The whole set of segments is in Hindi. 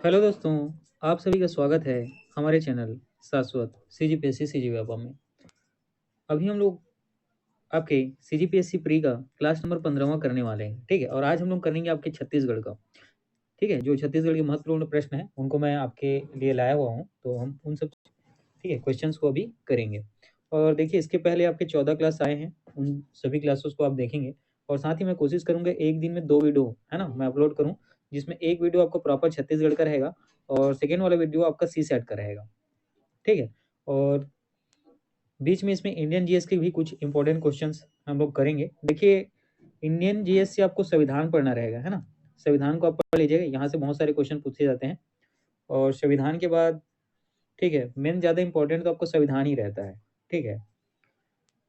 हेलो दोस्तों, आप सभी का स्वागत है हमारे चैनल शाश्वत सीजीपीएससी सीजीव्यापा में। अभी हम लोग आपके सीजीपीएससी प्री का क्लास नंबर 15वां करने वाले हैं, ठीक है। और आज हम लोग करेंगे आपके छत्तीसगढ़ का, ठीक है। जो छत्तीसगढ़ के महत्वपूर्ण प्रश्न हैं उनको मैं आपके लिए लाया हुआ हूँ, तो हम उन सब, ठीक है, क्वेश्चंस को अभी करेंगे। और देखिए, इसके पहले आपके 14 क्लास आए हैं, उन सभी क्लासेस को आप देखेंगे। और साथ ही मैं कोशिश करूँगा एक दिन में 2 वीडियो, है ना, मैं अपलोड करूँ, जिसमें एक वीडियो आपको प्रॉपर छत्तीसगढ़ का रहेगा और सेकेंड वाला वीडियो आपका सीसैट का रहेगा, ठीक है। और बीच में इसमें इंडियन जीएस के भी कुछ इंपॉर्टेंट क्वेश्चंस हम लोग करेंगे। देखिए, इंडियन जीएस से आपको संविधान पढ़ना रहेगा, है ना। संविधान को आप पढ़ लीजिएगा, यहाँ से बहुत सारे क्वेश्चन पूछे जाते हैं। और संविधान के बाद, ठीक है, मेन ज़्यादा इंपॉर्टेंट तो आपको संविधान ही रहता है, ठीक है।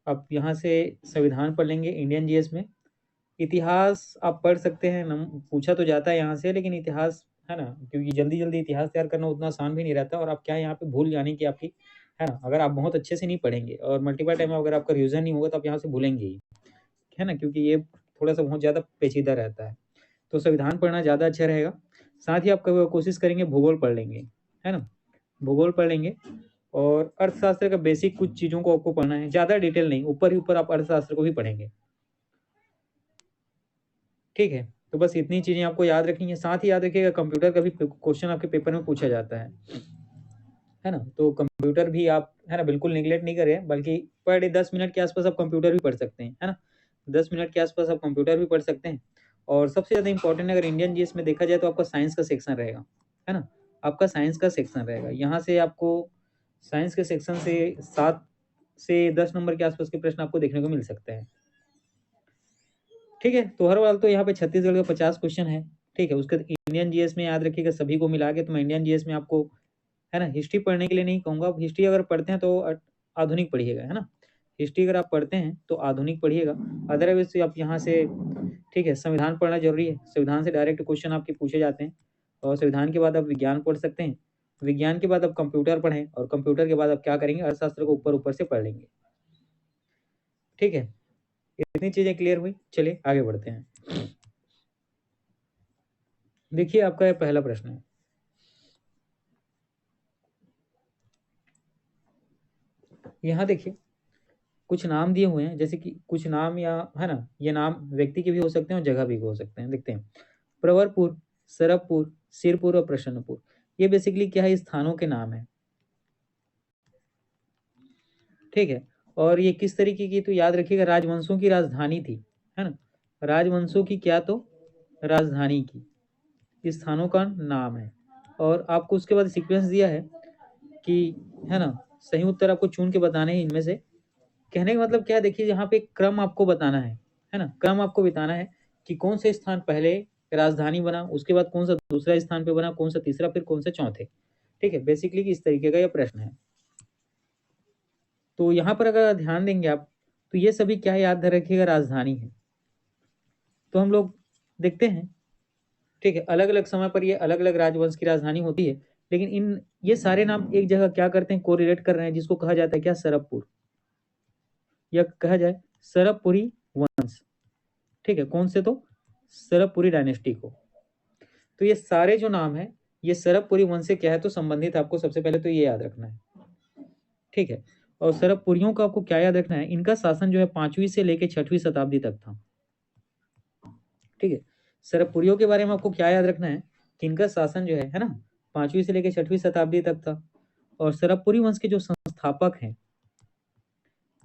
आप यहाँ से संविधान पढ़ लेंगे इंडियन जीएस में। इतिहास आप पढ़ सकते हैं, पूछा तो जाता है यहाँ से, लेकिन इतिहास, है ना, क्योंकि जल्दी जल्दी इतिहास तैयार करना उतना आसान भी नहीं रहता। और आप क्या है, यहाँ पे भूल जाने की आपकी, है ना, अगर आप बहुत अच्छे से नहीं पढ़ेंगे और मल्टीपल टाइम अगर आपका रिविजन नहीं होगा तो आप यहाँ से भूलेंगे ही, है ना, क्योंकि ये थोड़ा सा बहुत ज़्यादा पेचीदा रहता है। तो संविधान पढ़ना ज़्यादा अच्छा रहेगा। साथ ही आप कोशिश करेंगे भूगोल पढ़ लेंगे, है ना, भूगोल पढ़ लेंगे। और अर्थशास्त्र का बेसिक कुछ चीज़ों को आपको पढ़ना है, ज़्यादा डिटेल नहीं, ऊपर ही ऊपर आप अर्थशास्त्र को भी पढ़ेंगे, ठीक है। तो बस इतनी चीज़ें आपको याद रखनी है। साथ ही याद रखिएगा, कंप्यूटर का भी क्वेश्चन आपके पेपर में पूछा जाता है ना। तो कंप्यूटर भी आप, है ना, बिल्कुल निगलेक्ट नहीं करें, बल्कि पर डे 10 मिनट के आसपास आप कंप्यूटर भी पढ़ सकते हैं, है ना। 10 मिनट के आसपास आप कंप्यूटर भी पढ़ सकते हैं। और सबसे ज़्यादा इंपॉर्टेंट अगर इंडियन जीएस में देखा जाए तो आपका साइंस का सेक्शन रहेगा, है ना। आपका साइंस का सेक्शन रहेगा, यहाँ से आपको साइंस के सेक्शन से 7 से 10 नंबर के आसपास के प्रश्न आपको देखने को मिल सकते हैं, ठीक है। तो हर बार तो यहाँ पे छत्तीसगढ़ का 50 क्वेश्चन है, ठीक है। उसके बाद इंडियन जीएस में याद रखिएगा, सभी को मिला के तो मैं इंडियन जीएस में आपको, है ना, हिस्ट्री पढ़ने के लिए नहीं कहूँगा। आप हिस्ट्री अगर पढ़ते हैं तो आधुनिक पढ़िएगा, है ना। हिस्ट्री अगर आप पढ़ते हैं तो आधुनिक पढ़िएगा। अदरवाइज आप यहाँ से, ठीक है, संविधान पढ़ना जरूरी है। संविधान से डायरेक्ट क्वेश्चन आपके पूछे जाते हैं। और संविधान के बाद आप विज्ञान पढ़ सकते हैं। विज्ञान के बाद आप कंप्यूटर पढ़ें, और कंप्यूटर के बाद आप क्या करेंगे, अर्थशास्त्र को ऊपर ऊपर से पढ़ लेंगे, ठीक है। इतनी चीजें क्लियर हुई, चलिए आगे बढ़ते हैं। देखिए, आपका ये पहला प्रश्न है। यहाँ देखिए, कुछ नाम दिए हुए हैं, जैसे कि कुछ नाम, या, है ना, ये नाम व्यक्ति के भी हो सकते हैं और जगह भी हो सकते हैं। देखते हैं, प्रवरपुर, सरबपुर, सिरपुर और प्रसन्नपुर। ये बेसिकली क्या है, स्थानों के नाम है, ठीक है। और ये किस तरीके की, तो याद रखिएगा, राजवंशों की राजधानी थी, है ना। राजवंशों की क्या, तो राजधानी की स्थानों का नाम है। और आपको उसके बाद सीक्वेंस दिया है कि, है ना, सही उत्तर आपको चुन के बताने हैं इनमें से। कहने का मतलब क्या है, देखिए, यहाँ पे क्रम आपको बताना है ना, क्रम आपको बताना है कि कौन से स्थान पहले राजधानी बना, उसके बाद कौन सा दूसरा स्थान पे बना, कौन सा तीसरा, फिर कौन सा चौथे, ठीक है। बेसिकली इस तरीके का यह प्रश्न है। तो यहाँ पर अगर ध्यान देंगे आप, तो ये सभी क्या याद रखिएगा, राजधानी है। तो हम लोग देखते हैं, ठीक है, अलग अलग समय पर ये अलग अलग राजवंश की राजधानी होती है, लेकिन इन ये सारे नाम एक जगह क्या करते हैं, कोरिलेट कर रहे हैं, जिसको कहा जाता है क्या, सरबपुर, या कहा जाए सरबपुरी वंश, ठीक है। कौन से, तो सरबपुरी डायनेस्टी को। तो ये सारे जो नाम है, ये सरबपुरी वंश से क्या है, तो संबंधित। आपको सबसे पहले तो ये याद रखना है, ठीक है। और सरबपुरियों का आपको क्या याद रखना है, इनका शासन जो है 5वीं से लेकर 6वीं शताब्दी तक था, ठीक है। सरबपुरियों के बारे में आपको क्या याद रखना है, कि इनका शासन जो है ना, 5वीं से लेकर 6वीं शताब्दी तक था। और सरबपुरी वंश के जो संस्थापक हैं,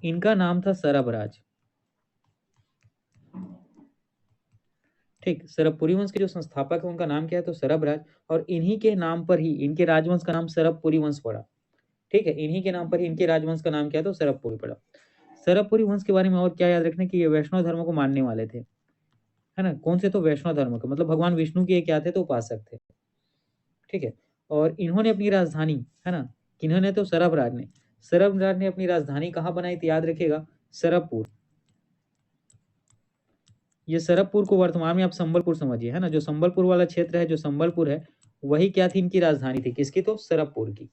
इनका नाम था सरबराज, ठीक। सरबपुरी वंश के जो संस्थापक है उनका नाम क्या है, तो सरबराज। और इन्हीं के नाम पर ही इनके राजवंश का नाम सरबपुरी वंश पड़ा, ठीक है। इन्हीं के नाम पर ही इनके राजवंश का नाम क्या है, तो सरबपुरी पड़ा। सरबपुरी वंश के बारे में और क्या याद रखना, कि ये वैष्णव धर्म को मानने वाले थे, है ना। कौन से, तो वैष्णव धर्म के, मतलब भगवान विष्णु के क्या थे, तो उपासक थे, ठीक है। और इन्होंने अपनी राजधानी, है ना, किन्होंने, तो सरबराज ने अपनी राजधानी कहाँ बनाई, तो याद रखिएगा, सरबपुर। ये सरबपुर को वर्तमान में आप संबलपुर समझिए, है ना। जो संबलपुर वाला क्षेत्र है, जो संबलपुर है, वही क्या थी, इनकी राजधानी थी, किसकी, तो सरबपुर की,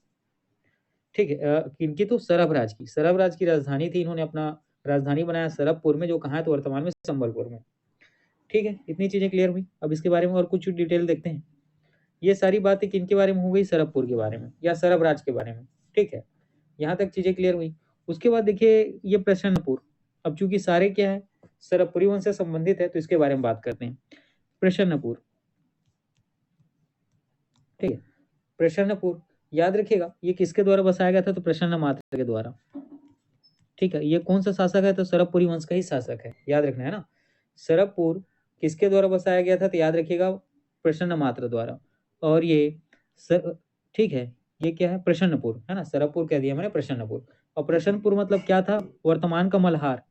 ठीक है। इनकी तो सरबराज की राजधानी थी। इन्होंने अपना राजधानी बनाया सरबपुर में, जो कहाँ है, तो वर्तमान में संबलपुर में, ठीक है। इतनी चीजें क्लियर हुई। अब इसके बारे में और कुछ डिटेल देखते हैं। ये सारी बातें किनके बारे में हो गई, सरबपुर के बारे में या सरबराज के बारे में। ठीक है, यहाँ तक चीजें क्लियर हुई। उसके बाद देखिए ये प्रसन्नपुर, अब चूंकि सारे क्या है सरबपुरी वंश से संबंधित है तो इसके बारे में बात करते हैं। प्रसन्नपुर, ठीक है, प्रसन्नपुर याद रखिएगा ये किसके द्वारा बसाया गया था, तो प्रसन्न मात्र के द्वारा। ठीक है, ये कौन सा शासक है, तो सरबपुरी वंश का ही शासक है, याद रखना है ना। सरबपुर किसके द्वारा बसाया गया था, तो याद रखिएगा प्रसन्न मात्र द्वारा। और ये ठीक है, ये क्या है, प्रसन्नपुर है ना, सरबपुर कह दिया मैंने, प्रसन्नपुर। और प्रसन्नपुर मतलब क्या था, वर्तमान का मल्हार।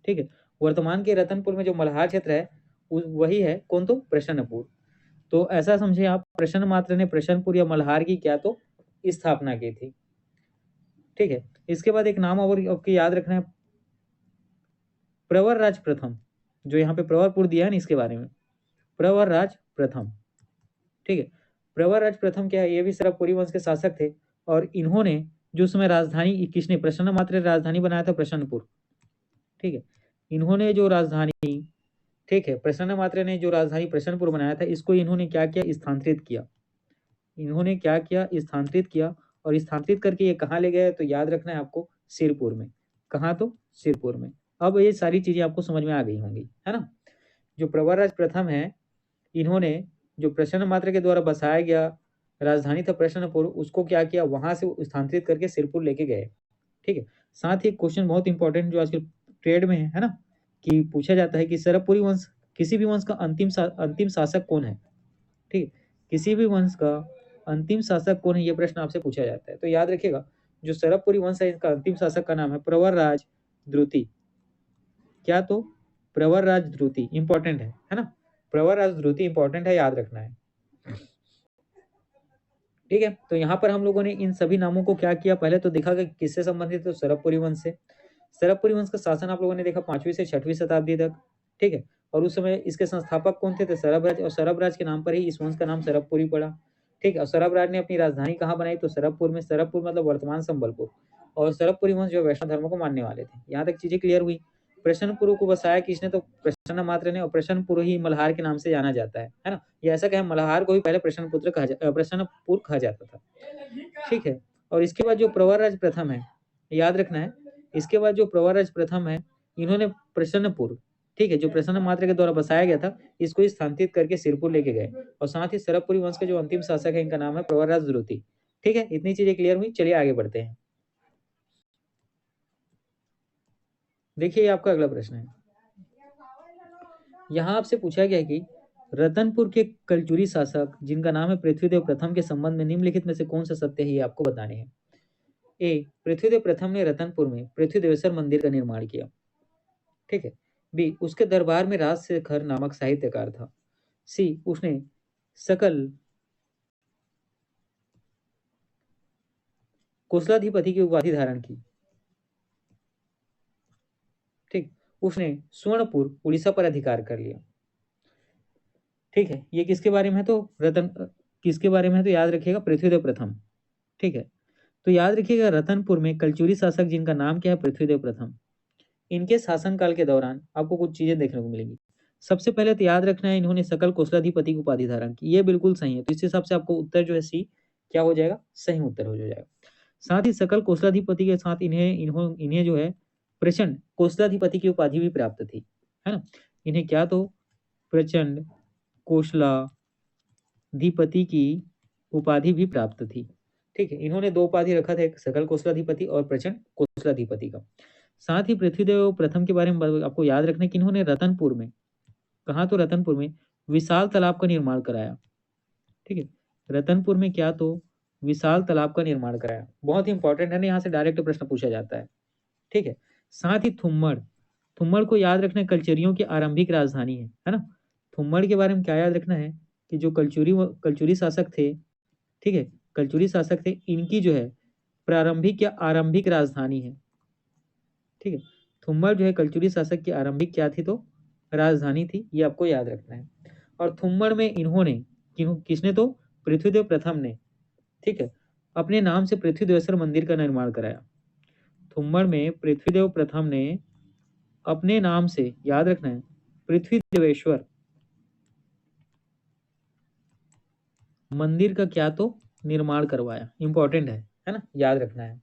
ठीक है, वर्तमान के रतनपुर में जो मल्हार क्षेत्र है वही है कौन, तो प्रसन्नपुर। तो ऐसा समझे आप, प्रसन्न मात्र ने प्रसन्नपुर या मल्हार की क्या तो स्थापना की थी। ठीक है, इसके बाद एक नाम और आपको याद रखना है, प्रवरराज प्रथम, जो यहाँ पे प्रवरपुर दिया है ना, इसके बारे में, प्रवरराज प्रथम। ठीक है, प्रवरराज प्रथम क्या है, ये भी सरबपुरी वंश के शासक थे। और इन्होंने जो समय राजधानी, किसने, प्रसन्न मात्र ने राजधानी बनाया था प्रसन्नपुर। ठीक है, इन्होंने जो राजधानी, ठीक है, प्रसन्न मात्र ने जो राजधानी प्रसन्नपुर बनाया था, इसको इन्होंने क्या किया, स्थानांतरित किया। इन्होंने क्या किया, स्थानांतरित किया। और स्थानांतरित करके ये कहाँ ले गए, तो याद रखना है आपको, सिरपुर में। कहाँ, तो सिरपुर में। अब ये सारी चीजें आपको समझ में आ गई होंगी, है ना। जो प्रवरराज प्रथम है, इन्होंने जो प्रसन्न मात्र के द्वारा बसाया गया राजधानी था प्रसन्नपुर, उसको क्या किया, वहां से स्थानांतरित करके सिरपुर लेके गए। ठीक है, साथ ही एक क्वेश्चन बहुत इंपॉर्टेंट जो आजकल ट्रेड में है ना, कि पूछा जाता है कि सरबपुरी वंश, किसी भी वंश का अंतिम शासक कौन है। ठीक है, किसी भी वंश का अंतिम शासक कौन है, ये प्रश्न आपसे पूछा जाता है। तो याद रखिएगा जो सरबपुरी वंश है, इसका अंतिम शासक का नाम है प्रवरराज द्रुति। क्या, तो प्रवरराज द्रुति इंपॉर्टेंट है ना, प्रवरराज द्रुति इंपॉर्टेंट है, याद रखना है। ठीक है, तो यहाँ पर हम लोगों ने इन सभी नामों को क्या किया, पहले तो देखा कि किससे संबंधित, तो सरबपुरी वंश से। सरबपुरी वंश का शासन आप लोगों ने देखा 5वीं से 6वीं शताब्दी तक। ठीक है, और उस समय इसके संस्थापक कौन थे, तो सरबराज, और सरबराज के नाम पर ही इस वंश का नाम सरबपुरी पड़ा। ठीक है, और सरबराज ने अपनी राजधानी कहाँ बनाई, तो सरबपुर में। सरबपुर मतलब वर्तमान संबलपुर। और सरबपुरी वंश जो वैष्णव धर्म को मानने वाले थे। यहाँ तक चीजें क्लियर हुई। प्रसन्नपुर को बसाया किसने, तो प्रसन्न मात्र ने। और प्रसन्नपुर ही मल्हार के नाम से जाना जाता है ना। ये ऐसा कहें, मल्हार को भी पहले प्रसन्नपुर कहा जाता था। ठीक है, और इसके बाद जो प्रवरराज प्रथम है, याद रखना है, इसके बाद जो प्रवरराज प्रथम है, इन्होंने प्रसन्नपुर, ठीक है, जो प्रसन्न मात्र के द्वारा बसाया गया था, इसको स्थानांतरित करके सिरपुर लेके गए। और साथ ही सरबपुरी वंश के जो अंतिम शासक है, इनका नाम है प्रवरराज द्रुति। ठीक है, इतनी चीजें क्लियर हुई, चलिए आगे बढ़ते हैं। देखिए आपका अगला प्रश्न है, यहाँ आपसे पूछा गया है कि रतनपुर के कलचुरी शासक जिनका नाम है पृथ्वीदेव प्रथम के संबंध में निम्नलिखित में से कौन सा सत्य है, ये आपको बताने हैं। ए, पृथ्वीदेव प्रथम ने रतनपुर में पृथ्वीदेवेश्वर मंदिर का निर्माण किया। ठीक है, बी, उसके दरबार में राजशेखर नामक साहित्यकार था। सी, उसने सकल कोसलाधिपति की उपाधि धारण की। ठीक, उसने सुवर्णपुर उड़ीसा पर अधिकार कर लिया। ठीक है, ये किसके बारे में है, तो किसके बारे में है, तो याद रखिएगा पृथ्वीदेव प्रथम। ठीक है, तो याद रखिएगा रतनपुर में कलचुरी शासक जिनका नाम क्या है, पृथ्वीदेव प्रथम। इनके शासनकाल के दौरान आपको कुछ चीजें देखने को मिलेंगी। सबसे पहले तो याद रखना है, इन्होंने सकल कोसलाधिपति की उपाधि धारण की। ये बिल्कुल सही है, तो इस हिसाब से आपको उत्तर जो है सी क्या हो जाएगा, सही उत्तर हो जाएगा। साथ ही सकल कोसलाधिपति के साथ इन्हें जो है प्रचंड कोसलाधिपति की उपाधि भी प्राप्त थी, है ना। इन्हें क्या, तो प्रचंड कोसलाधिपति की उपाधि भी प्राप्त थी। ठीक है, इन्होंने दो उपाधि रखा था, एक सकल कोसलाधिपति और प्रचंड कोसलाधिपति का। साथ ही पृथ्वीदेव प्रथम के बारे में आपको याद रखना है कि इन्होंने रतनपुर में, कहा, तो रतनपुर में विशाल तालाब का निर्माण कराया। ठीक है, रतनपुर में क्या, तो विशाल तालाब का निर्माण कराया। बहुत ही इंपॉर्टेंट है ना, यहाँ से डायरेक्ट प्रश्न पूछा जाता है। ठीक है, साथ ही थुम्मड़, थुम्मड़ को याद रखना, कलचरियों की आरंभिक राजधानी है ना। थुम्मड़ के बारे में क्या याद रखना है, कि जो कलचुरी शासक थे, ठीक है, कलचुरी शासक थे, इनकी जो है प्रारंभिक या आरंभिक राजधानी है। ठीक है, थुम्मड़ जो है कलचुरी शासक की आरंभिक क्या थी, तो राजधानी थी, ये आपको याद रखना है। और थुम्मड़ में इन्होंने किसने, तो पृथ्वीदेव प्रथम ने, ठीक है, अपने नाम से पृथ्वीदेवेश्वर मंदिर का निर्माण कराया। थुम्मड़ में पृथ्वीदेव प्रथम ने अपने नाम से, याद रखना है, पृथ्वीदेवेश्वर मंदिर का क्या तो निर्माण करवाया। इंपॉर्टेंट है ना, याद रखना है।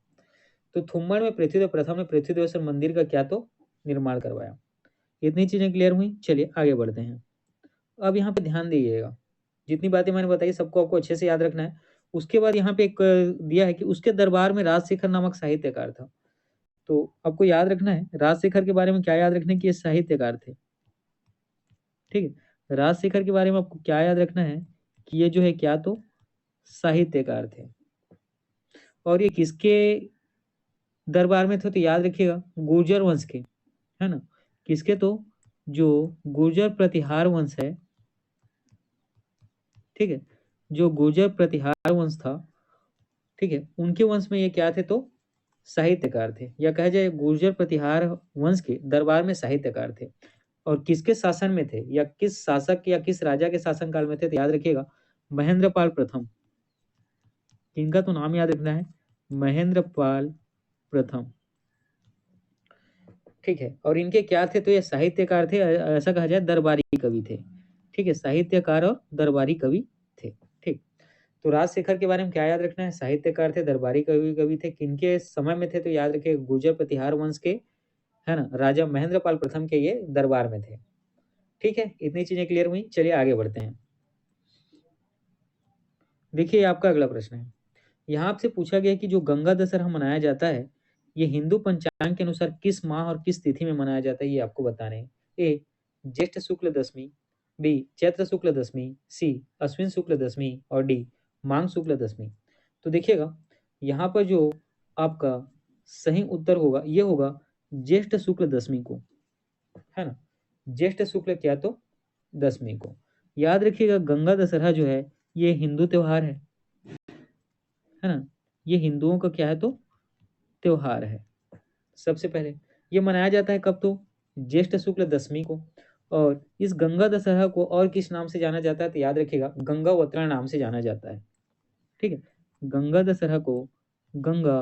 तो थुम्मण में पृथ्वीदेव प्रथम ने पृथ्वीदेवेश्वर मंदिर का क्या तो निर्माण करवाया। इतनी चीजें क्लियर हुई। चलिए आगे बढ़ते हैं। अब यहाँ पे ध्यान दीजिएगा, जितनी बातें मैंने बताई सबको आपको अच्छे से याद रखना है। उसके बाद यहाँ पे एक दिया है कि उसके दरबार में राजशेखर नामक साहित्यकार था। तो आपको याद रखना है राजशेखर के बारे में क्या याद रखना है कि ये साहित्यकार थे। ठीक है, राजशेखर के बारे में आपको क्या याद रखना है कि ये जो है क्या तो साहित्यकार थे। और ये किसके दरबार में थे तो याद रखिएगा गुर्जर वंश के, है ना। किसके तो जो गुर्जर प्रतिहार वंश है, ठीक है, जो गुर्जर प्रतिहार वंश था, ठीक है, उनके वंश में ये क्या थे तो साहित्यकार थे, या कहा जाए गुर्जर प्रतिहार वंश के दरबार में साहित्यकार थे। और किसके शासन में थे या किस शासक या किस राजा के शासनकाल में थे तो याद रखिएगा महेंद्रपाल प्रथम। इनका तो नाम याद रखना है, महेंद्रपाल प्रथम। ठीक है, और इनके क्या थे तो ये साहित्यकार थे, ऐसा कहा जाए दरबारी कवि थे। ठीक है, साहित्यकार और दरबारी कवि थे। ठीक, तो राजशेखर के बारे में क्या याद रखना है, साहित्यकार थे, दरबारी कवि कवि थे। किनके समय में थे तो याद रखिए गुर्जर प्रतिहार वंश के, है ना, राजा महेंद्रपाल प्रथम के ये दरबार में थे। ठीक है, इतनी चीजें क्लियर हुई। चलिए आगे बढ़ते हैं। देखिए आपका अगला प्रश्न है, यहाँ आपसे पूछा गया है कि जो गंगा दशहरा मनाया जाता है ये हिंदू पंचांग के अनुसार किस माह और किस तिथि में मनाया जाता है, ये आपको बताने हैं। ए ज्येष्ठ शुक्ल दशमी, बी चैत्र शुक्ल दशमी, सी अश्विन शुक्ल दशमी और डी माघ शुक्ल दशमी। तो देखिएगा यहाँ पर जो आपका सही उत्तर होगा ये होगा ज्येष्ठ शुक्ल दशमी को, है ना, ज्येष्ठ शुक्ल क्या तो दशमी को। याद रखिएगा गंगा दशहरा जो है ये हिंदू त्योहार है ना, ये हिंदुओं का क्या है तो त्योहार है। सबसे पहले ये मनाया जाता है कब तो ज्येष्ठ शुक्ल दशमी को। और इस गंगा दशहरा को और किस नाम से जाना जाता है तो याद रखिएगा गंगा अवतरण नाम से जाना जाता है। ठीक है, गंगा दशहरा को गंगा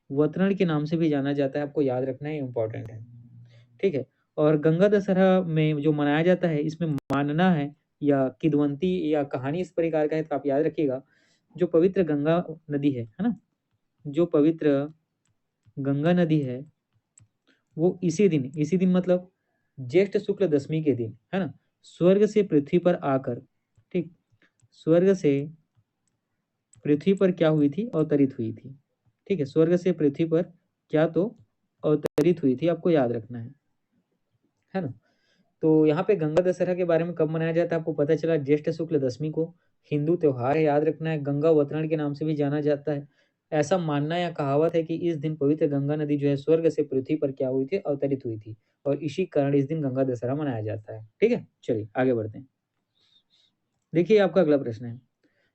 अवतरण के नाम से भी जाना जाता है, आपको याद रखना है, इंपॉर्टेंट है। ठीक है, और गंगा दशहरा में जो मनाया जाता है इसमें मानना है या किदवंती या कहानी इस प्रकार का है तो आप याद रखिएगा जो पवित्र गंगा नदी है ना, जो पवित्र गंगा नदी है वो इसी दिन मतलब ज्येष्ठ शुक्ल दशमी के दिन, है ना, स्वर्ग से पृथ्वी पर आकर, ठीक, स्वर्ग से पृथ्वी पर क्या हुई थी अवतरित हुई थी। ठीक है, स्वर्ग से पृथ्वी पर क्या तो अवतरित हुई थी, आपको याद रखना है ना। तो यहाँ पे गंगा दशहरा के बारे में कब मनाया जाता है आपको पता चला, ज्येष्ठ शुक्ल दशमी को। हिंदू त्योहार है, याद रखना है, गंगा अवतरण के नाम से भी जाना जाता है। ऐसा मानना या कहावत है कि इस दिन पवित्र गंगा नदी जो है स्वर्ग से पृथ्वी पर क्या हुई थी अवतरित हुई थी, और इसी कारण इस दिन गंगा दशहरा मनाया जाता है। ठीक है, चलिए आगे बढ़ते हैं। देखिए आपका अगला प्रश्न है,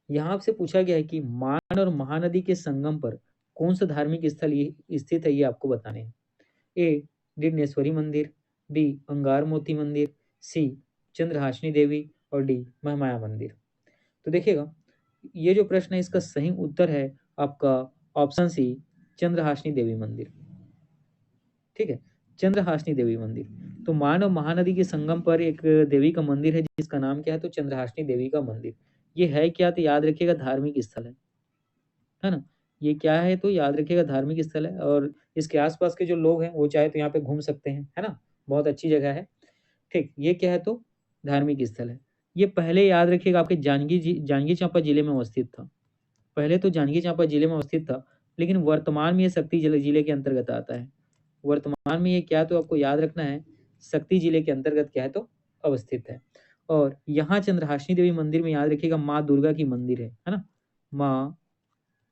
यहाँ आपसे पूछा गया है कि मान और महानदी के संगम पर कौन सा धार्मिक स्थल ये स्थित है, ये आपको बताने हैं। ए डिडनेश्वरी मंदिर, बी अंगार मोती मंदिर, सी चंद्रहासिनी देवी और डी महामाया मंदिर। तो देखिएगा ये जो प्रश्न है इसका सही उत्तर है आपका ऑप्शन सी चंद्रहासिनी देवी मंदिर। ठीक है, चंद्रहासिनी देवी मंदिर। तो मान और महानदी के संगम पर एक देवी का मंदिर है जिसका नाम क्या है तो चंद्रहासिनी देवी का मंदिर। ये है क्या तो याद रखिएगा धार्मिक स्थल है ना। ये क्या है तो याद रखिएगा धार्मिक स्थल है, और इसके आसपास के जो लोग हैं वो चाहे तो यहाँ पे घूम सकते हैं, है ना, बहुत अच्छी जगह है। ठीक, ये क्या है तो धार्मिक स्थल है। ये पहले याद रखिएगा आपके जांजगीर चांपा जिले में अवस्थित था। पहले तो जांजगीर चांपा जिले में अवस्थित था, लेकिन वर्तमान में ये शक्ति जिले के अंतर्गत आता है। वर्तमान में ये क्या तो आपको याद रखना है शक्ति जिले के अंतर्गत क्या है तो अवस्थित है। और यहाँ चंद्रहासिनी देवी मंदिर में याद रखिएगा माँ दुर्गा की मंदिर है ना, माँ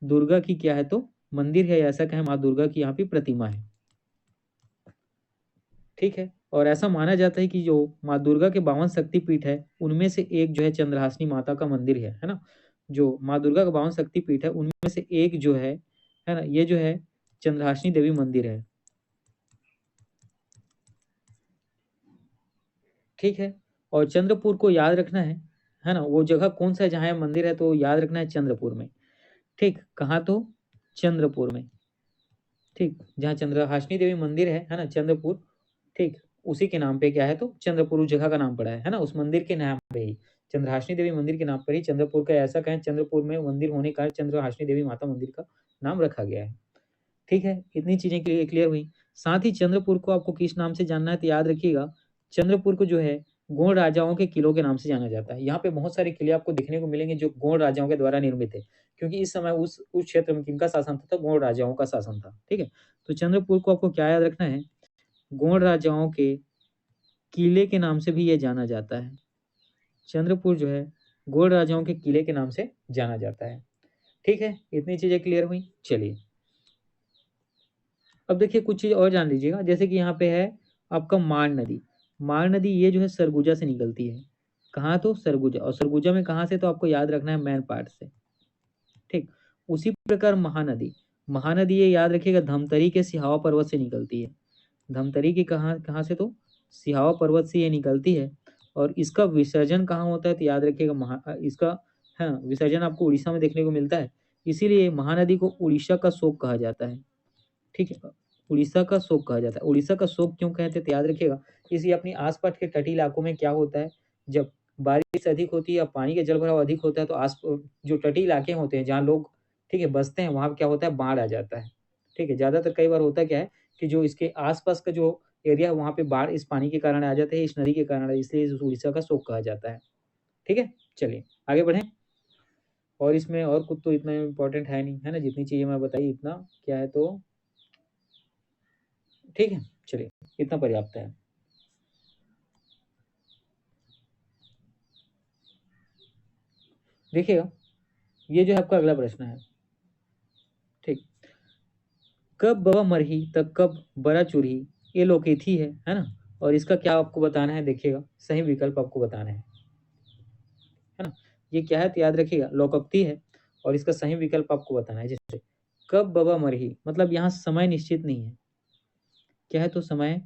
दुर्गा की क्या है तो मंदिर है, ऐसा कहें माँ दुर्गा की यहाँ पे प्रतिमा है। ठीक है, और ऐसा माना जाता है कि जो माँ दुर्गा के 52 शक्तिपीठ है उनमें से एक जो है चंद्रहासिनी माता का मंदिर है ना। जो माँ दुर्गा का 52 शक्तिपीठ है उनमें से एक जो है ना, ये जो है चंद्रहासिनी देवी मंदिर है। ठीक है, और चंद्रपुर को याद रखना है ना, वो जगह कौन सा है जहाँ ये मंदिर है तो याद रखना है चंद्रपुर में। ठीक, कहाँ तो चंद्रपुर में। ठीक, जहाँ चंद्रहासिनी देवी मंदिर है ना चंद्रपुर। ठीक, उसी के नाम पे क्या है तो चंद्रपुर उस जगह का नाम पड़ा है ना, उस मंदिर के नाम पे ही चंद्रहासिनी देवी मंदिर के नाम पर ही चंद्रपुर का, ऐसा कहें चंद्रपुर में मंदिर होने का चंद्रहासिनी देवी माता मंदिर का नाम रखा गया है। ठीक है, इतनी चीजें क्लियर हुई। साथ ही चंद्रपुर को आपको किस नाम से जानना है तो याद रखिएगा, चंद्रपुर को जो है गोंड राजाओं के किलों के नाम से जाना जाता है। यहाँ पे बहुत सारे किले आपको देखने को मिलेंगे जो गोंड राजाओं के द्वारा निर्मित है, क्योंकि इस समय उस क्षेत्र में किनका शासन था, तो गोंड राजाओं का शासन था। ठीक है, तो चंद्रपुर को आपको क्या याद रखना है, गोंड राजाओं के किले के नाम से भी यह जाना जाता है। चंद्रपुर जो है गोंड राजाओं के किले के नाम से जाना जाता है। ठीक है, इतनी चीजें क्लियर हुई। चलिए अब देखिए कुछ चीज और जान लीजिएगा, जैसे कि यहाँ पे है आपका मार नदी। मार नदी ये जो है सरगुजा से निकलती है। कहाँ, तो सरगुजा, और सरगुजा में कहाँ से, तो आपको याद रखना है मैन पाट से। ठीक, उसी प्रकार महानदी, महानदी ये याद रखिएगा धमतरी के सिहावा पर्वत से निकलती है। धमतरी की कहाँ कहाँ से, तो सिहावा पर्वत से ये निकलती है। और इसका विसर्जन कहाँ होता है, तो याद रखिएगा इसका हाँ विसर्जन आपको उड़ीसा में देखने को मिलता है। इसीलिए महानदी को उड़ीसा का शोक कहा जाता है। ठीक है, उड़ीसा का शोक कहा जाता है। उड़ीसा का शोक क्यों कहते हैं, तो याद रखिएगा इसी अपनी आसपास के तटीय इलाकों में क्या होता है, जब बारिश अधिक होती है या पानी का जल भराव अधिक होता है, तो आस जो तटीय इलाके होते हैं जहाँ लोग ठीक है बसते हैं, वहाँ क्या होता है, बाढ़ आ जाता है। ठीक है, ज़्यादातर कई बार होता क्या है कि जो इसके आसपास का जो एरिया है वहाँ पे बाढ़ इस पानी के कारण आ जाते हैं, इस नदी के कारण, इसलिए इस उड़ीसा का शोक कहा जाता है। ठीक है, चलिए आगे बढ़ें। और इसमें और कुछ तो इतना इम्पोर्टेंट है नहीं, है ना, जितनी चीज़ें मैं बताई इतना क्या है, तो ठीक है, चलिए इतना पर्याप्त है। देखिएगा, ये जो है आपका अगला प्रश्न है। ठीक, कब बवा मरही तब कब बड़ा चूरही, ये लोकेथी है ना। और इसका क्या आपको बताना है, देखिएगा सही विकल्प आपको बताना है ना। ये क्या है, तो याद रखिएगा लोकोक्ति है, और इसका सही विकल्प आपको बताना है। जैसे कब बवा मरही, मतलब यहाँ समय निश्चित नहीं है। क्या है, तो समय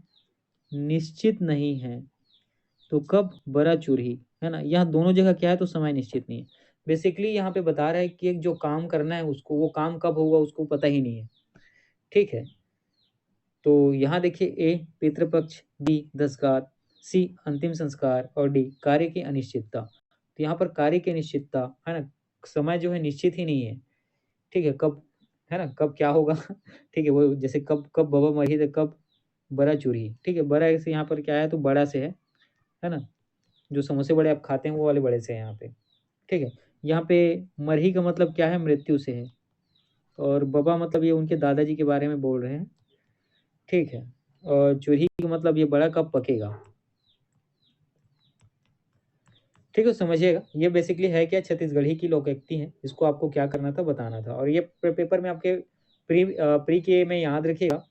निश्चित नहीं है। तो कब बड़ा चूरही, है ना, यहाँ दोनों जगह क्या है, तो समय निश्चित नहीं है। बेसिकली यहाँ पे बता रहा है कि एक जो काम करना है उसको, वो काम कब होगा उसको पता ही नहीं है। ठीक है, तो यहाँ देखिए ए पितृपक्ष, बी दसगात, सी अंतिम संस्कार, और डी कार्य की अनिश्चितता। तो यहाँ पर कार्य की अनिश्चितता है ना, समय जो है निश्चित ही नहीं है। ठीक है, कब, है ना, कब क्या होगा ठीक है, वो जैसे कब कब बबा मरी तो कब बड़ा चूरी। ठीक है, बड़ा से यहाँ पर क्या है, तो बड़ा से है ना, जो समोसे बड़े आप खाते हैं वो वाले बड़े से है यहाँ पे। ठीक है, यहाँ पे मरही का मतलब क्या है, मृत्यु से है। और बबा मतलब ये उनके दादाजी के बारे में बोल रहे हैं। ठीक है, और चूल्ही का मतलब ये बड़ा कब पकेगा। ठीक है, समझिएगा ये बेसिकली है क्या, छत्तीसगढ़ी की लोकोक्ति है। इसको आपको क्या करना था, बताना था। और ये पेपर में आपके प्री के में याद रखिएगा,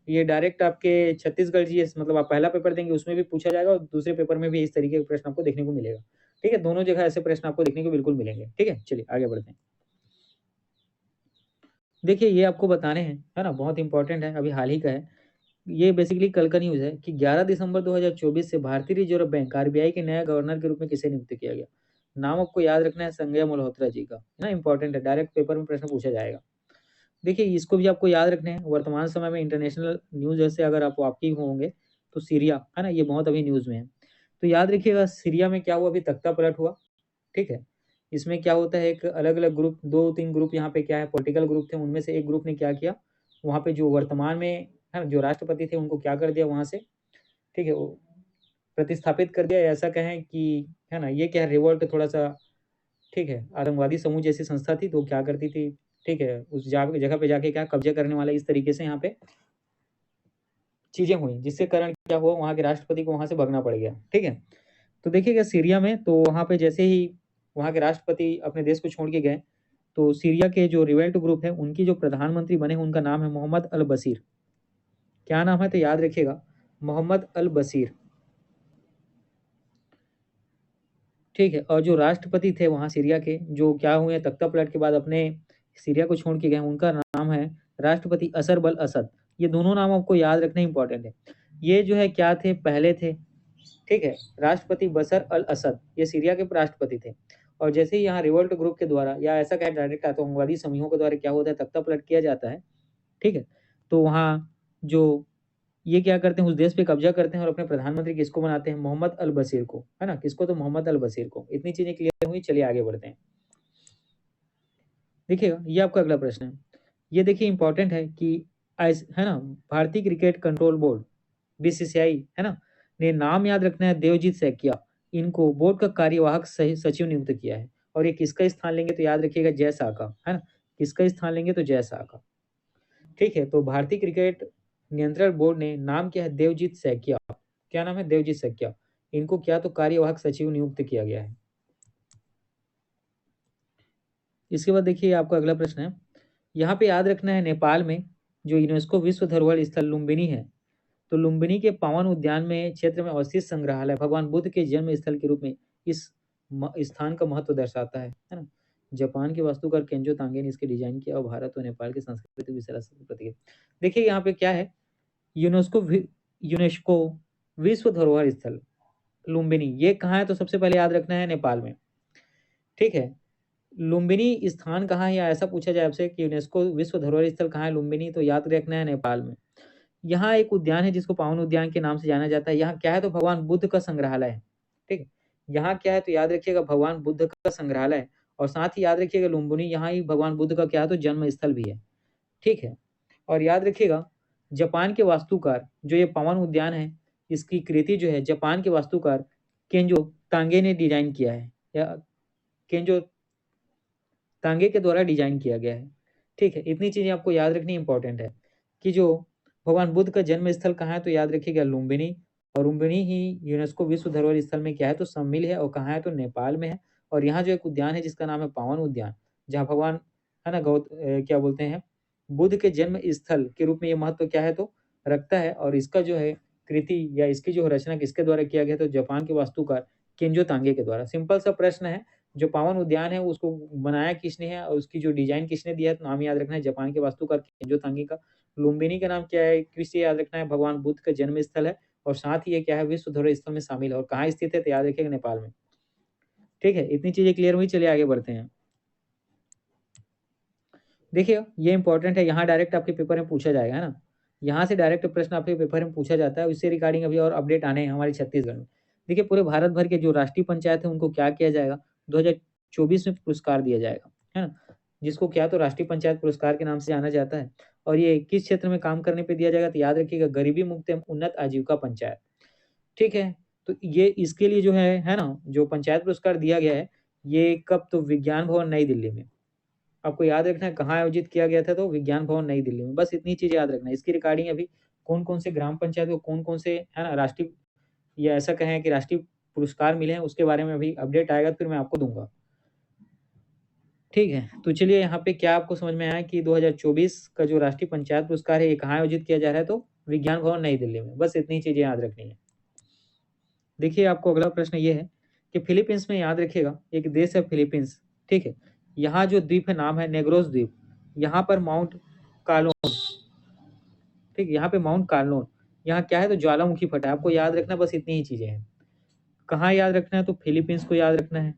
ये डायरेक्ट आपके छत्तीसगढ़ जी मतलब आप पहला पेपर देंगे उसमें भी पूछा जाएगा, और दूसरे पेपर में भी इस तरीके के प्रश्न आपको देखने को मिलेगा। ठीक है, दोनों जगह ऐसे प्रश्न आपको देखने को बिल्कुल मिलेंगे। ठीक है, चलिए आगे बढ़ते हैं। देखिए ये आपको बताने हैं, है ना, बहुत इंपॉर्टेंट है, अभी हाल ही का है। ये बेसिकली कल का न्यूज़ है कि 11 दिसंबर 2024 से भारतीय रिजर्व बैंक आरबीआई के नया गवर्नर के रूप में किसे नियुक्त किया गया। नाम आपको याद रखना है, संजय मल्होत्रा जी का, है ना, इंपॉर्टेंट है, डायरेक्ट पेपर में प्रश्न पूछा जाएगा। देखिए इसको भी आपको याद रखने हैं। वर्तमान समय में इंटरनेशनल न्यूज़ जैसे अगर आप वाकई होंगे तो सीरिया, है ना, ये बहुत अभी न्यूज़ में है। तो याद रखिएगा सीरिया में क्या हुआ, अभी तख्ता पलट हुआ। ठीक है, इसमें क्या होता है, एक अलग अलग ग्रुप, 2-3 ग्रुप यहाँ पे क्या है, पॉलिटिकल ग्रुप थे, उनमें से एक ग्रुप ने क्या किया, वहाँ पे जो वर्तमान में है ना जो राष्ट्रपति थे उनको क्या कर दिया वहाँ से, ठीक है, वो प्रतिस्थापित कर दिया। ऐसा कहें कि है ना, ये क्या है, रिवोल्ट थोड़ा सा, ठीक है, आतंकवादी समूह जैसी संस्था थी, तो क्या करती थी, ठीक है, उस जगह पे जाके क्या कब्जे करने वाला, इस तरीके से यहाँ पे चीजें हुई, जिससे कारण क्या हुआ, वहाँ के राष्ट्रपति को वहाँ से भगना पड़ गया। ठीक है, तो देखिएगा सीरिया में, तो वहाँ पे जैसे ही वहाँ के राष्ट्रपति अपने देश को छोड़ के गए, तो सीरिया के जो रिवेल्ट ग्रुप है उनकी जो प्रधानमंत्री बने उनका नाम है मोहम्मद अल बशीर। क्या नाम है, तो याद रखिएगा मोहम्मद अल बशीर। ठीक है, और जो राष्ट्रपति थे वहाँ सीरिया के, जो क्या हुए तख्ता पलट के बाद अपने सीरिया को छोड़ के गए, उनका नाम है राष्ट्रपति असर बल असद। ये दोनों नाम आपको याद रखना इंपॉर्टेंट है। ये जो है क्या थे, पहले थे, ठीक है, राष्ट्रपति बशर अल असद, ये सीरिया के राष्ट्रपति थे। और जैसे ही यहाँ रिवोल्ट ग्रुप के द्वारा या ऐसा कहें डायरेक्ट आतंकवादी समूहों के द्वारा क्या होता है, तख्ता पलट किया जाता है। ठीक है, तो वहाँ जो ये क्या करते हैं, उस देश पे कब्जा करते हैं और अपने प्रधानमंत्री किसको बनाते हैं, मोहम्मद अल बशीर को, है ना, किसको, तो मोहम्मद अल बशीर को। इतनी चीजें क्लियर हुई, चलिए आगे बढ़ते हैं। देखिएगा ये आपका अगला प्रश्न है, ये देखिए इंपॉर्टेंट है कि है ना, भारतीय क्रिकेट कंट्रोल बोर्ड बीसीसीआई, है ना, ने नाम याद रखना है देवजीत सैकिया, इनको बोर्ड का कार्यवाहक सचिव नियुक्त किया है। और ये किसका स्थान लेंगे, तो याद रखिएगा जय शाह का, है ना, किसका स्थान लेंगे, तो जय शाह का। ठीक है, तो भारतीय क्रिकेट नियंत्रण बोर्ड ने नाम किया है देवजीत सैकिया, क्या नाम है, देवजीत सैकिया, इनको क्या, तो कार्यवाहक सचिव नियुक्त किया गया है। इसके बाद देखिए आपका अगला प्रश्न है, यहाँ पे याद रखना है नेपाल में जो यूनेस्को विश्व धरोहर स्थल लुम्बिनी है, तो लुम्बिनी के पावन उद्यान में क्षेत्र में अवस्थित संग्रहालय भगवान बुद्ध के जन्म स्थल के रूप में इस स्थान का महत्व दर्शाता है ना। जापान के वास्तुकार केंजो तांगे ने इसके डिजाइन किया और भारत और नेपाल की सांस्कृतिक विरासत का प्रतीक है। देखिए यहाँ पे क्या है, यूनेस्को विश्व धरोहर स्थल लुम्बिनी, ये कहाँ है, तो सबसे पहले याद रखना है नेपाल में। ठीक है, लुम्बिनी स्थान कहाँ है, या ऐसा पूछा जाए आपसे कि यूनेस्को विश्व धरोहर स्थल कहाँ है लुम्बिनी, तो याद रखना है नेपाल में। यहाँ एक उद्यान है जिसको पावन उद्यान के नाम से जाना जाता है। यहाँ क्या है, तो भगवान बुद्ध का संग्रहालय है। ठीक है, यहाँ क्या है, तो याद रखिएगा भगवान बुद्ध का संग्रहालय है। और साथ ही याद रखिएगा लुम्बिनी यहाँ ही भगवान बुद्ध का क्या है, तो जन्म स्थल भी है। ठीक है, और याद रखिएगा जापान के वास्तुकार जो ये पावन उद्यान है, इसकी कृति जो है जापान के वास्तुकार केंजो तांगे ने डिजाइन किया है, या केंजो तांगे के द्वारा डिजाइन किया गया है। ठीक है, इतनी चीजें आपको याद रखनी इंपॉर्टेंट है कि जो भगवान बुद्ध का जन्म स्थल कहाँ है, तो याद रखिएगा लुम्बिनी। और लुम्बिनी ही यूनेस्को विश्व धरोहर स्थल में क्या है, तो सम्मिलित है, और कहाँ है, तो नेपाल में है। और यहाँ जो एक उद्यान है जिसका नाम है पावन उद्यान, जहाँ भगवान, है ना, क्या बोलते हैं, बुद्ध के जन्म स्थल के रूप में ये महत्व क्या है, तो रखता है। और इसका जो है कृति या इसकी जो रचना किसके द्वारा किया गया, तो जापान के वास्तुकार केंजो तांगे के द्वारा। सिंपल सा प्रश्न है, जो पावन उद्यान है उसको बनाया किसने है और उसकी जो डिजाइन किसने दिया है, तो नाम याद रखना है जापान के वास्तुकार केंजो तांगे का। लुम्बिनी का नाम क्या है, किससे याद रखना है, भगवान बुद्ध का जन्म स्थल है। और साथ ही ये क्या है, विश्व धरोहर स्थल में शामिल है। और कहाँ स्थित है, तो याद रखिएगा नेपाल में। ठीक है, इतनी चीजें क्लियर हुई, चलिए आगे बढ़ते हैं। देखिए ये इंपॉर्टेंट है, यहाँ डायरेक्ट आपके पेपर में पूछा जाएगा, है ना, यहाँ से डायरेक्ट प्रश्न आपके पेपर में पूछा जाता है। उससे रिगार्डिंग अभी और अपडेट आने हैं हमारे छत्तीसगढ़ में। देखिए पूरे भारत भर के जो राष्ट्रीय पंचायत है उनको क्या किया जाएगा, 2024 में पुरस्कार दिया जाएगा, है ना, जिसको क्या, तो राष्ट्रीय पंचायत पुरस्कार के नाम से जाना जाता है। और ये किस क्षेत्र में काम करने पे दिया जाएगा, तो याद रखिएगा गरीबी मुक्त एवं उन्नत आजीविका पंचायत। ठीक है, तो ये इसके लिए जो है ना, जो पंचायत पुरस्कार दिया गया है, ये कब, तो विज्ञान भवन नई दिल्ली में। आपको याद रखना है कहाँ आयोजित किया गया था, तो विज्ञान भवन नई दिल्ली में। बस इतनी चीजें याद रखना है। इसकी रिकॉर्डिंग अभी कौन कौन से ग्राम पंचायत को कौन कौन से, है ना, राष्ट्रीय, या ऐसा कहें कि राष्ट्रीय पुरस्कार मिले हैं, उसके बारे में अभी अपडेट आएगा तो फिर मैं आपको दूंगा। ठीक है, तो चलिए यहाँ पे क्या आपको समझ में आया कि 2024 का जो राष्ट्रीय पंचायत पुरस्कार है ये कहाँ आयोजित किया जा रहा है, तो विज्ञान भवन नई दिल्ली में। बस इतनी चीजें याद रखनी है। देखिए आपको अगला प्रश्न ये है कि फिलीपींस में, याद रखिएगा एक देश है फिलीपींस। ठीक है, यहाँ जो द्वीप है नाम है नेग्रोस द्वीप। यहाँ पर माउंट कालोन, ठीक, यहाँ पे माउंट कार्लोन, यहाँ क्या है, तो ज्वालामुखी फटा है। आपको याद रखना बस इतनी ही चीजें हैं। कहाँ याद रखना है, तो फिलीपींस को याद रखना है।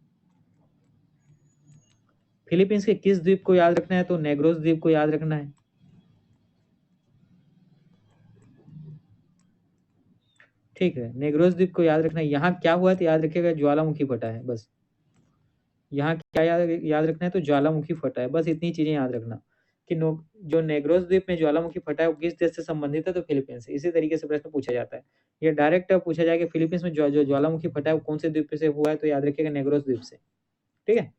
फिलीपींस के किस द्वीप को याद रखना है, तो नेग्रोस द्वीप को याद रखना है। ठीक है, नेग्रोस द्वीप को याद रखना है। यहाँ क्या हुआ है, तो याद रखिएगा ज्वालामुखी फटा है। बस यहाँ क्या याद रखना है, तो ज्वालामुखी फटा है। बस इतनी चीजें याद रखना कि जो नेग्रोस द्वीप में ज्वालामुखी फटा है वो किस देश से संबंधित है, तो फिलीपींस से। इसी तरीके से प्रश्न पूछा जाता है। ये डायरेक्ट पूछा जाएगा फिलीपींस में जो ज्वालामुखी फटा है वो कौन से द्वीप से हुआ है, तो याद रखिएगा नेग्रोस द्वीप से। ठीक है,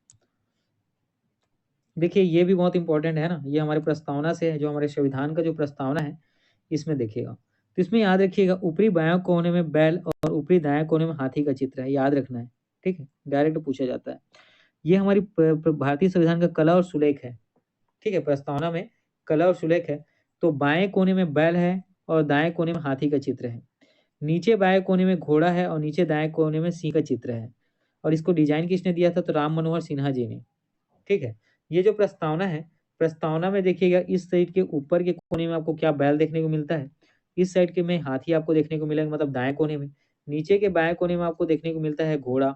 देखिए ये भी बहुत इंपॉर्टेंट है ना, ये हमारे प्रस्तावना से है, जो हमारे संविधान का जो प्रस्तावना है इसमें देखिएगा। तो इसमें याद रखिएगा ऊपरी बाएं कोने में बैल और ऊपरी दाएं कोने में हाथी का चित्र है, याद रखना है। ठीक है, डायरेक्ट पूछा जाता है। ये हमारी भारतीय संविधान का कला और सुलेख है। ठीक है, प्रस्तावना में कला और सुलेख है। तो बाएं कोने में बैल है और दाएं कोने में हाथी का चित्र है। नीचे बाएं कोने में घोड़ा है और नीचे दाएं कोने में सिंह का चित्र है। और इसको डिजाइन किसने दिया था, तो राम मनोहर सिन्हा जी ने। ठीक है, ये जो प्रस्तावना है, प्रस्तावना में देखिएगा इस साइड के ऊपर के कोने में आपको क्या बैल देखने को मिलता है, इस साइड के में हाथी आपको देखने को मिलेगा, मतलब दाएं कोने में। नीचे के बाएं कोने में आपको देखने को मिलता है घोड़ा,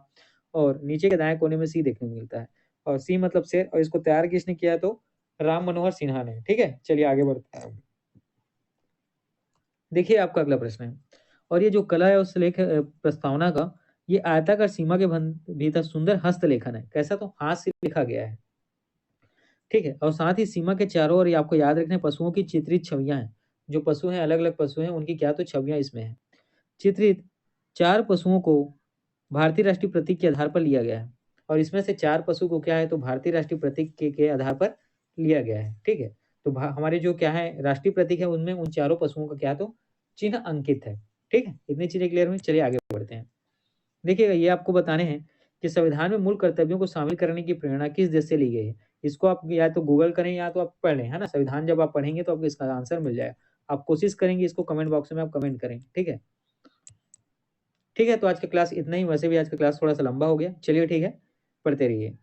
और नीचे के दाएं कोने में सिंह देखने को मिलता है। और सिंह मतलब शेर। और इसको तैयार किसने किया, तो राम मनोहर सिन्हा ने। ठीक है, चलिए आगे बढ़ते हैं। देखिए आपका अगला प्रश्न है, और ये जो कला है उस लेख प्रस्तावना का ये आयताकार सीमा के भीतर सुंदर हस्तलेखन है। कैसा? तो हाथ से लिखा गया है, ठीक है। और साथ ही सीमा के चारों ओर ये आपको याद रखना है पशुओं की चित्रित छवियां हैं। जो पशु हैं, अलग अलग पशु हैं, उनकी क्या तो छवियां इसमें हैं चित्रित। 4 पशुओं को भारतीय राष्ट्रीय प्रतीक के आधार पर लिया गया है, और इसमें से 4 पशु को क्या है तो भारतीय राष्ट्रीय प्रतीक के आधार पर लिया गया है, ठीक है। तो हमारे जो क्या है राष्ट्रीय प्रतीक है उनमें उन चारों पशुओं का क्या तो चिन्ह अंकित है, ठीक है। इतनी चीजें क्लियर हुई, चलिए आगे बढ़ते हैं। देखिएगा ये आपको बताने हैं कि संविधान में मूल कर्तव्यों को शामिल करने की प्रेरणा किस देश से ली गई है। इसको आप या तो गूगल करें या तो आप पढ़ लें, है ना। संविधान जब आप पढ़ेंगे तो आपको इसका आंसर मिल जाएगा। आप कोशिश करेंगे, इसको कमेंट बॉक्स में आप कमेंट करें, ठीक है। ठीक है, तो आज का क्लास इतना ही। वैसे भी आज का क्लास थोड़ा सा लंबा हो गया, चलिए ठीक है, पढ़ते रहिए।